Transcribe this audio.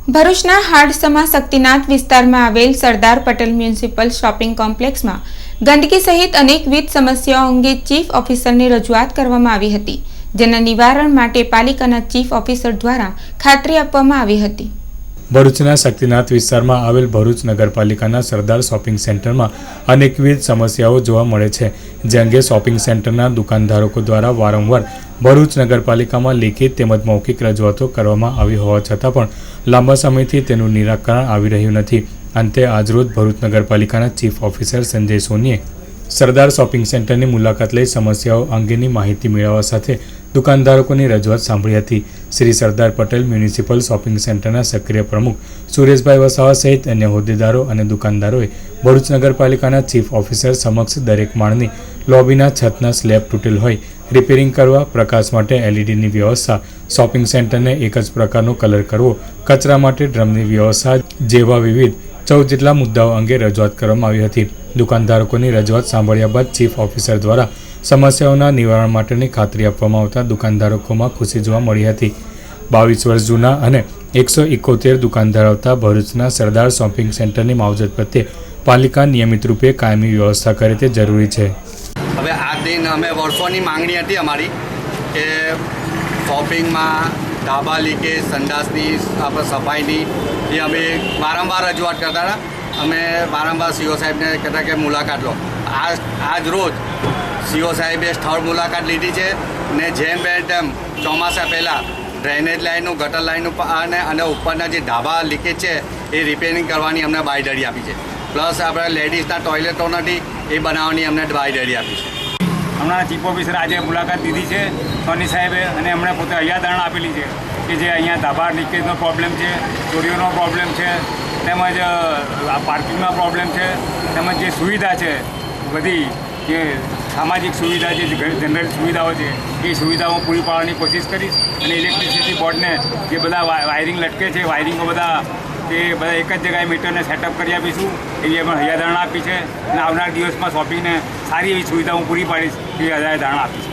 ભરૂચના હાડસમા શક્તિનાથ વિસ્તારમાં આવેલ સરદાર પટેલ મ્યુનિસિપલ શોપિંગ કોમ્પ્લેક્સમાં ગંદકી સહિત અનેકવિધ સમસ્યાઓ અંગે ચીફ ઓફિસરને રજૂઆત કરવામાં આવી હતી, જેના નિવારણ માટે પાલિકાના ચીફ ઓફિસર દ્વારા ખાતરી આપવામાં આવી હતી। ભરૂચના શક્તિનાથ વિસ્તારમાં આવેલ ભરૂચ નગરપાલિકાના સરદાર શોપિંગ સેન્ટરમાં અનેકવિધ સમસ્યાઓ જોવા મળે છે, જે અંગે શોપિંગ સેન્ટરના દુકાનધારકો દ્વારા વારંવાર ભરૂચ નગરપાલિકામાં લેખિત તેમજ મૌખિક રજૂઆતો કરવામાં આવી હોવા છતાં પણ લાંબા સમયથી તેનું નિરાકરણ આવી રહ્યું નથી। અંતે આજરોજ ભરૂચ નગરપાલિકાના ચીફ ઓફિસર સંજય સોનીએ સરદાર શોપિંગ સેન્ટરની મુલાકાત લઈ સમસ્યાઓ અંગેની માહિતી મેળવવા સાથે દુકાનધારકોની રજૂઆત સાંભળી હતી। શ્રી સરદાર પટેલ મ્યુનિસિપલ શોપિંગ સેન્ટરના સક્રિય પ્રમુખ સુરેશભાઈ વસાવા સહિત અન્ય હોદ્દેદારો અને દુકાનદારોએ ભરૂચ નગરપાલિકાના ચીફ ઓફિસર સમક્ષ દરેક માળની લોબીના છતના સ્લેબ તૂટેલ હોય રિપેરિંગ કરવા, પ્રકાશ માટે એલઈડીની વ્યવસ્થા, શોપિંગ સેન્ટરને એક જ પ્રકારનો કલર કરવો, કચરા માટે ડ્રમની વ્યવસ્થા જેવા વિવિધ 14 જેટલા મુદ્દાઓ અંગે રજૂઆત કરવામાં આવી હતી। દુકાનધારકોની રજૂઆત સાંભળ્યા બાદ ચીફ ઓફિસર દ્વારા સમસ્યાઓના નિવારણ માટેની ખાતરી આપવામાં આવતા દુકાનધારકોમાં ખુશી જોવા મળી હતી। 22 વર્ષ જૂના અને 171 દુકાન ધરાવતા ભરૂચના સરદાર શોપિંગ સેન્ટરની માવજત પ્રત્યે પાલિકા નિયમિત રૂપે કાયમી વ્યવસ્થા કરે તે જરૂરી છે। હવે આ દિન અમે વર્ષોની માંગણી હતી અમારી કે શોપિંગમાં ધાબા લીકેજ, સંડાસની આપણે સફાઈની એ અમે વારંવાર રજૂઆત કરતા હતા। અમે વારંવાર સીઓ સાહેબને કહેતા કે મુલાકાત લો। આજ રોજ સીઓ સાહેબે સ્થળ મુલાકાત લીધી છે ને જેમ બે તેમ ચોમાસા પહેલાં ડ્રેનેજ લાઇનનું, ગટર લાઇનનું અને ઉપરના જે ધાબા લીકેજ છે એ રિપેરિંગ કરવાની અમને બાંયધરી આપી છે। પ્લસ આપણે લેડીઝના ટોયલેટો નથી એ બનાવવાની અમને બાંયધરી આપી છે। હમણાં ચીફ ઓફિસર આજે મુલાકાત લીધી છે સોની સાહેબે, અને એમણે પોતે હૈયાધારણા આપેલી છે કે જે અહીંયા ધાબા લીકેજનો પ્રોબ્લેમ છે, ચોરીઓનો પ્રોબ્લેમ છે, તેમજ પાર્કિંગનો પ્રોબ્લેમ છે, તેમજ જે સુવિધા છે બધી જે સામાજિક સુવિધા જે જનરલ સુવિધાઓ છે એ સુવિધાઓ પૂરી પાડવાની કોશિશ કરીશ। અને ઇલેક્ટ્રિસિટી બોર્ડને જે બધા વાયરિંગ લટકે છે, વાયરિંગો બધા તે બધા એક જ જગ્યાએ મીટરને સેટઅપ કરી આપીશું એવી પણ હૈયાધારણા આપી છે, અને આવનાર દિવસમાં શોપિંગને સારી એવી સુવિધા હું પૂરી પાડીશ એવી હૈયાધારણા આપીશ।